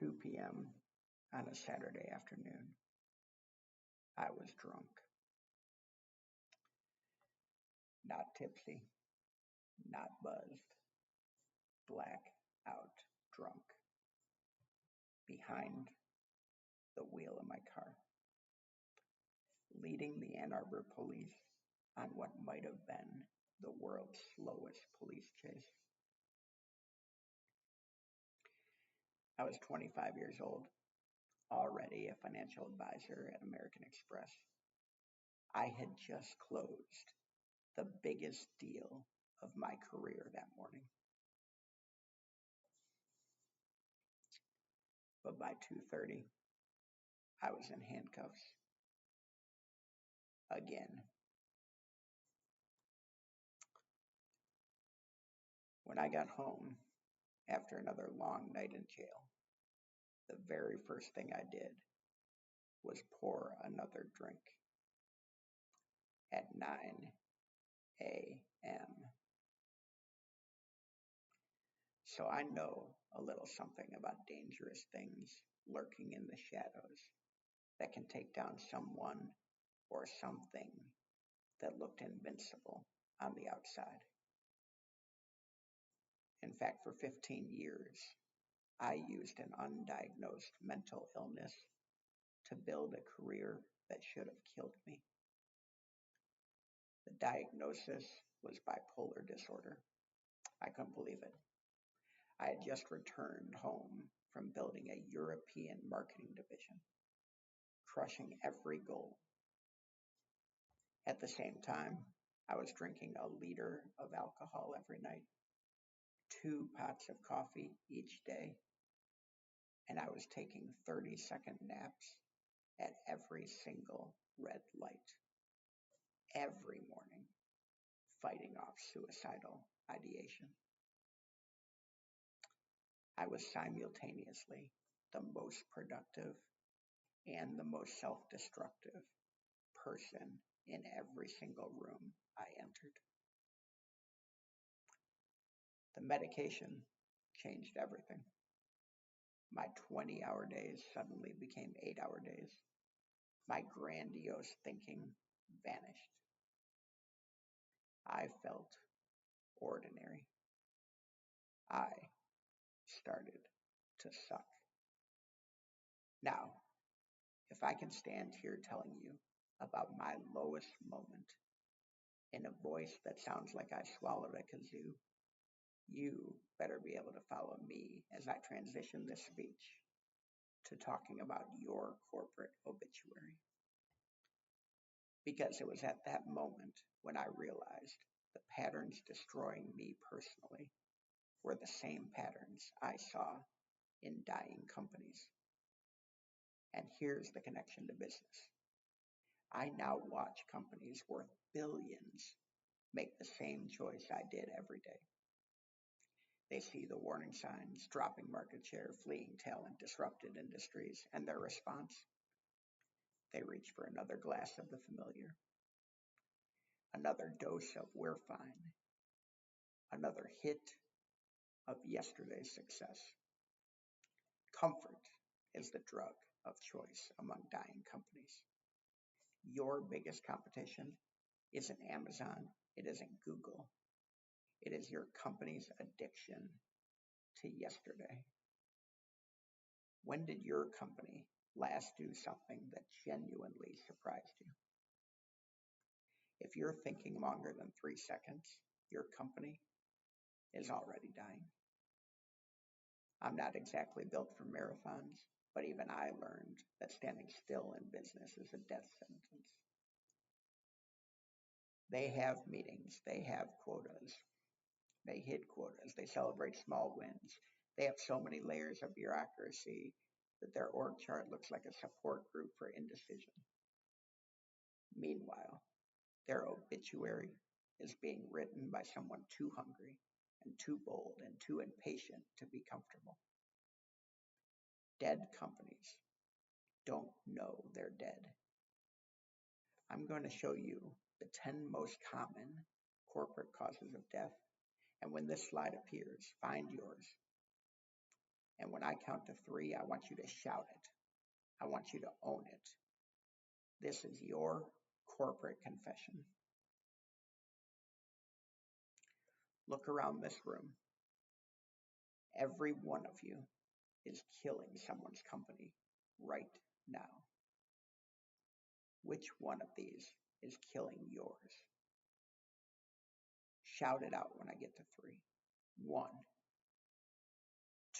2 p.m. on a Saturday afternoon. I was drunk, not tipsy, not buzzed, black out drunk, behind the wheel of my car, leading the Ann Arbor police on what might have been the world's slowest police chase. I was 25 years old, already a financial advisor at American Express. I had just closed the biggest deal of my career that morning. But by 2:30, I was in handcuffs again. When I got home after another long night in jail, the very first thing I did was pour another drink at 9 a.m. So I know a little something about dangerous things lurking in the shadows that can take down someone or something that looked invincible on the outside. In fact, for 15 years, I used an undiagnosed mental illness to build a career that should have killed me. The diagnosis was bipolar disorder. I couldn't believe it. I had just returned home from building a European marketing division, crushing every goal. At the same time, I was drinking a liter of alcohol every night, 2 pots of coffee each day, and I was taking 30-second naps at every single red light, every morning, fighting off suicidal ideation. I was simultaneously the most productive and the most self-destructive person in every single room I entered. The medication changed everything. My 20-hour days suddenly became 8-hour days. My grandiose thinking vanished. I felt ordinary. I started to suck. Now, if I can stand here telling you about my lowest moment in a voice that sounds like I swallowed a kazoo, you better be able to follow me as I transition this speech to talking about your corporate obituary. Because it was at that moment when I realized the patterns destroying me personally were the same patterns I saw in dying companies. And here's the connection to business. I now watch companies worth billions make the same choice I did every day. They see the warning signs, dropping market share, fleeing talent, disrupted industries, and their response? They reach for another glass of the familiar, another dose of we're fine, another hit of yesterday's success. Comfort is the drug of choice among dying companies. Your biggest competition isn't Amazon, it isn't Google. It is your company's addiction to yesterday. When did your company last do something that genuinely surprised you? If you're thinking longer than 3 seconds, your company is already dying. I'm not exactly built for marathons, but even I learned that standing still in business is a death sentence. They have meetings, they have quotas, they hit quotas, they celebrate small wins. They have so many layers of bureaucracy that their org chart looks like a support group for indecision. Meanwhile, their obituary is being written by someone too hungry and too bold and too impatient to be comfortable. Dead companies don't know they're dead. I'm going to show you the 10 most common corporate causes of death. And when this slide appears, find yours And when I count to three, I want you to shout it. I want you to own it. This is your corporate confession. Look around this room. Every one of you is killing someone's company right now. Which one of these is killing yours? Shout it out when I get to three. 1,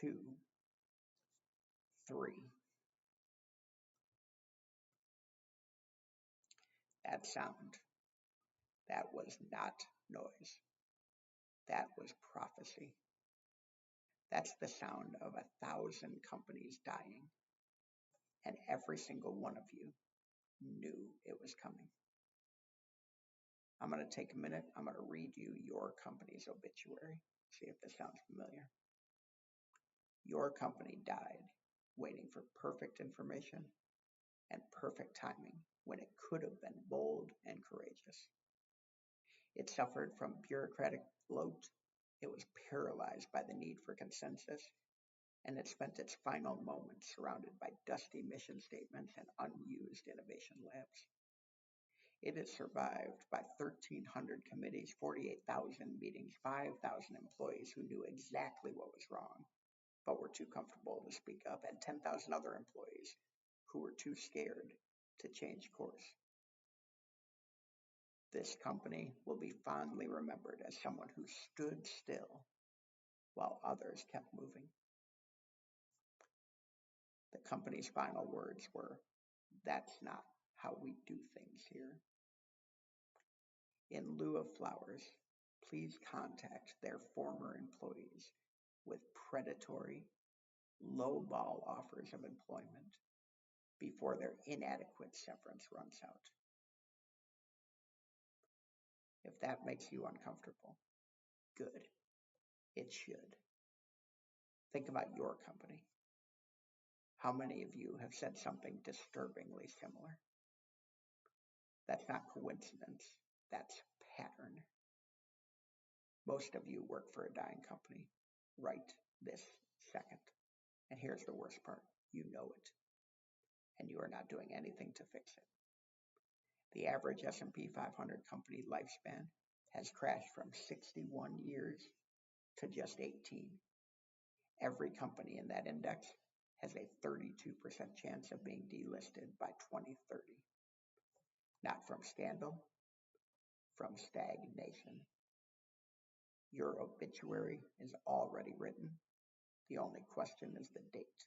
2, 3. That sound, that was not noise. That was prophecy. That's the sound of 1,000 companies dying. And every single one of you knew it was coming. I'm going to take a minute. I'm going to read you your company's obituary. See if this sounds familiar. Your company died waiting for perfect information and perfect timing when it could have been bold and courageous. It suffered from bureaucratic bloat. It was paralyzed by the need for consensus, and it spent its final moments surrounded by dusty mission statements and unused innovation labs. It is survived by 1,300 committees, 48,000 meetings, 5,000 employees who knew exactly what was wrong, but were too comfortable to speak up, and 10,000 other employees who were too scared to change course. This company will be fondly remembered as someone who stood still while others kept moving. The company's final words were, "That's not how we do things here." In lieu of flowers, please contact their former employees with predatory, low-ball offers of employment before their inadequate severance runs out. If that makes you uncomfortable, good. It should. Think about your company. How many of you have said something disturbingly similar? That's not coincidence. That's pattern. Most of you work for a dying company right this second. And here's the worst part. You know it. And you are not doing anything to fix it. The average S&P 500 company lifespan has crashed from 61 years to just 18. Every company in that index has a 32% chance of being delisted by 2030. Not from scandal, from stagnation. Your obituary is already written. The only question is the date.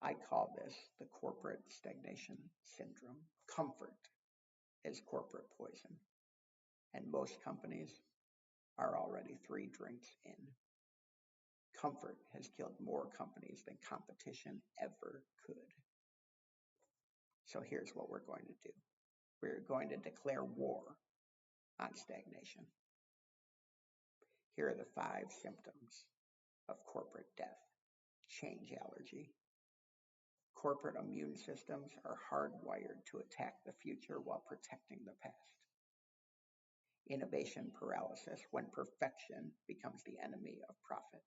I call this the corporate stagnation syndrome. Comfort is corporate poison, and most companies are already 3 drinks in. Comfort has killed more companies than competition ever could. So here's what we're going to do. We're going to declare war on stagnation. Here are the 5 symptoms of corporate death. Change allergy. Corporate immune systems are hardwired to attack the future while protecting the past. Innovation paralysis, when perfection becomes the enemy of profit.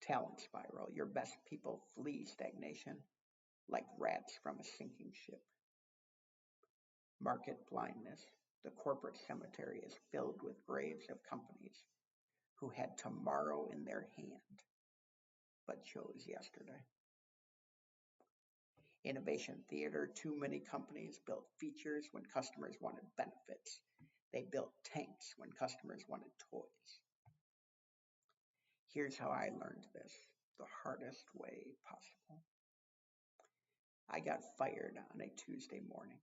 Talent spiral, your best people flee stagnation like rats from a sinking ship. Market blindness, the corporate cemetery is filled with graves of companies who had tomorrow in their hand, but chose yesterday. Innovation theater, too many companies built features when customers wanted benefits. They built tanks when customers wanted toys. Here's how I learned this, the hardest way possible. I got fired on a Tuesday morning.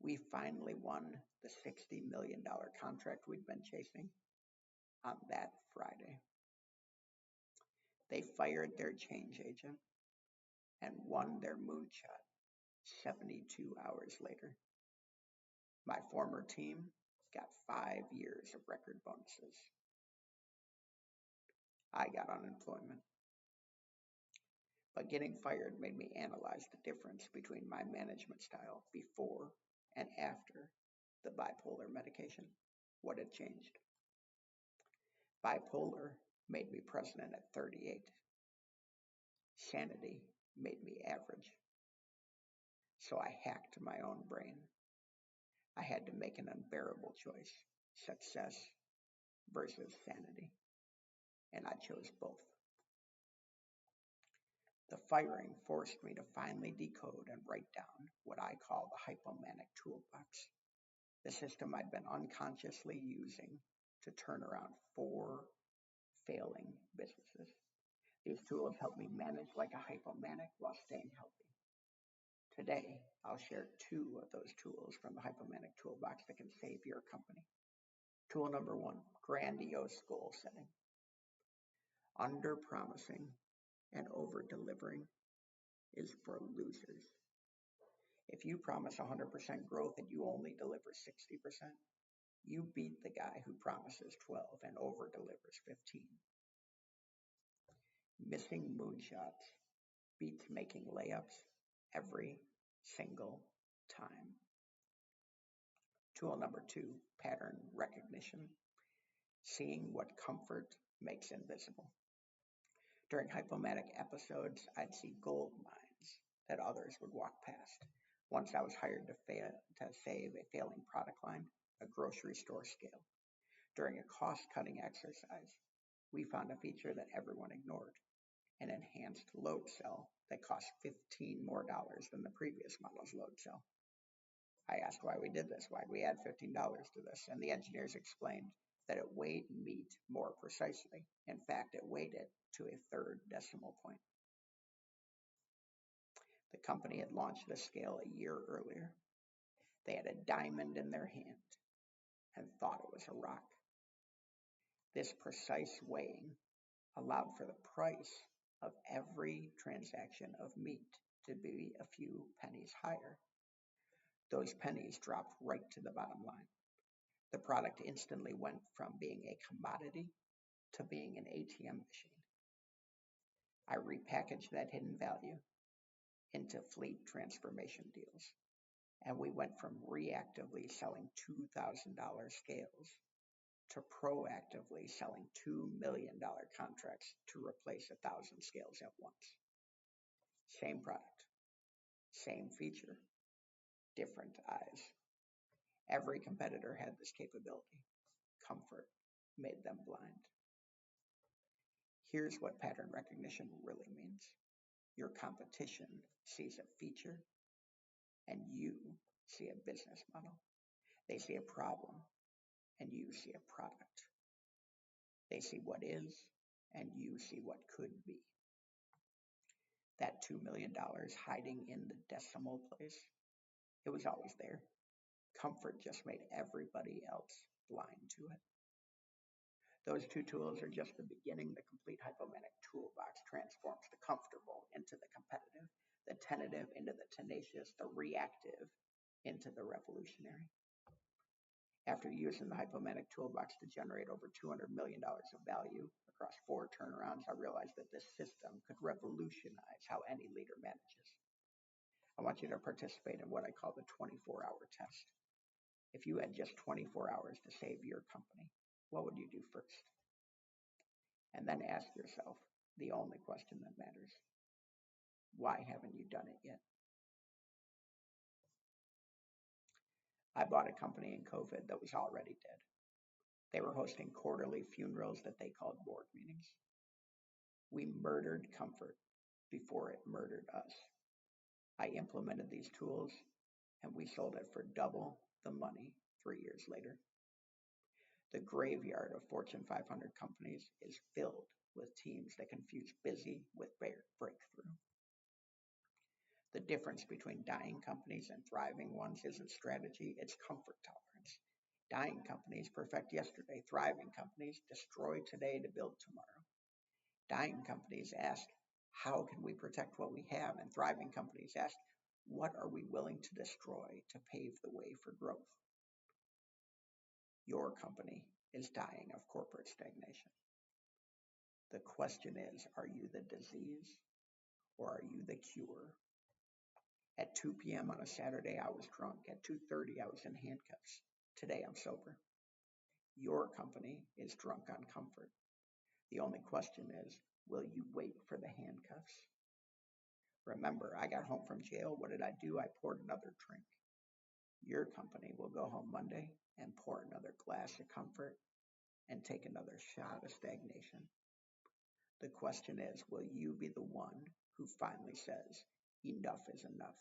We finally won the $60 million contract we'd been chasing on that Friday. They fired their change agent and won their moonshot 72 hours later. My former team got 5 years of record bonuses. I got unemployment. But getting fired made me analyze the difference between my management style before and after the bipolar medication. What had changed? Bipolar made me president at 38. Sanity made me average. So I hacked my own brain. I had to make an unbearable choice, success versus sanity. And I chose both. The firing forced me to finally decode and write down what I call the hypomanic toolbox, the system I'd been unconsciously using to turn around 4 failing businesses. These tools help me manage like a hypomanic while staying healthy. Today, I'll share 2 of those tools from the hypomanic toolbox that can save your company. Tool number 1, grandiose goal setting. Under promising and over delivering is for losers. If you promise 100% growth and you only deliver 60%, you beat the guy who promises 12 and over delivers 15. Missing moonshots beats making layups every single time. Tool number 2, pattern recognition. Seeing what comfort makes invisible. During hypomanic episodes, I'd see gold mines that others would walk past. Once I was hired to save a failing product line, a grocery store scale. During a cost-cutting exercise, we found a feature that everyone ignored, an enhanced load cell that cost $15 more than the previous model's load cell. I asked why we did this, why we add $15 to this, and the engineers explained that it weighed meat more precisely. In fact, it weighed it to a 3rd decimal point. The company had launched the scale a year earlier. They had a diamond in their hand and thought it was a rock. This precise weighing allowed for the price of every transaction of meat to be a few pennies higher. Those pennies dropped right to the bottom line. The product instantly went from being a commodity to being an ATM machine. I repackaged that hidden value into fleet transformation deals, and we went from reactively selling $2,000 scales to proactively selling $2 million contracts to replace 1,000 scales at once. Same product, same feature, different eyes. Every competitor had this capability. Comfort made them blind. Here's what pattern recognition really means. Your competition sees a feature, and you see a business model. They see a problem, and you see a product. They see what is, and you see what could be. That $2 million hiding in the decimal place, it was always there. Comfort just made everybody else blind to it. Those 2 tools are just the beginning. The complete hypomanic toolbox transforms the comfortable into the competitive, the tentative into the tenacious, the reactive into the revolutionary. After using the hypomanic toolbox to generate over $200 million of value across 4 turnarounds, I realized that this system could revolutionize how any leader manages. I want you to participate in what I call the 24-hour test. If you had just 24 hours to save your company, what would you do first? And then ask yourself the only question that matters. Why haven't you done it yet? I bought a company in COVID that was already dead. They were hosting quarterly funerals that they called board meetings. We murdered comfort before it murdered us. I implemented these tools, and we sold it for double the money 3 years later. The graveyard of Fortune 500 companies is filled with teams that confuse busy with breakthrough. The difference between dying companies and thriving ones isn't strategy, it's comfort tolerance. Dying companies perfect yesterday. Thriving companies destroy today to build tomorrow. Dying companies ask, how can we protect what we have? And thriving companies ask, what are we willing to destroy to pave the way for growth? Your company is dying of corporate stagnation. The question is, are you the disease or are you the cure? At 2 p.m. on a Saturday, I was drunk. At 2:30, I was in handcuffs. Today, I'm sober. Your company is drunk on comfort. The only question is, will you wait for the handcuffs? Remember, I got home from jail. What did I do? I poured another drink. Your company will go home Monday and pour another glass of comfort and take another shot of stagnation. The question is, will you be the one who finally says, enough is enough?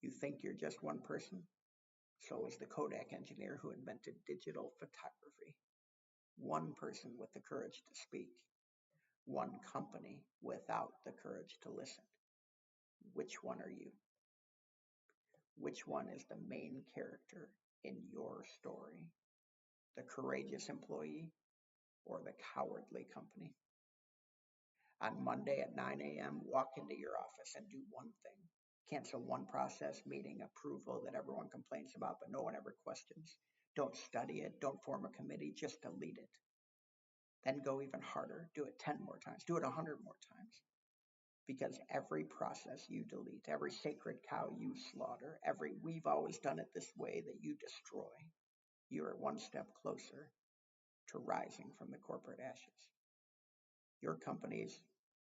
You think you're just one person? So is the Kodak engineer who invented digital photography. One person with the courage to speak. One company without the courage to listen. Which one are you? Which one is the main character in your story? The courageous employee or the cowardly company? On Monday at 9 a.m., walk into your office and do one thing. Cancel one process, meeting, approval that everyone complains about but no one ever questions. Don't study it, don't form a committee, just delete it. Then go even harder. Do it 10 more times. Do it 100 more times. Because every process you delete, every sacred cow you slaughter, every we've always done it this way that you destroy, you are one step closer to rising from the corporate ashes. Your company's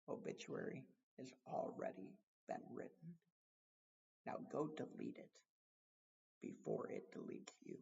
obituary has already been written. Now go delete it before it deletes you.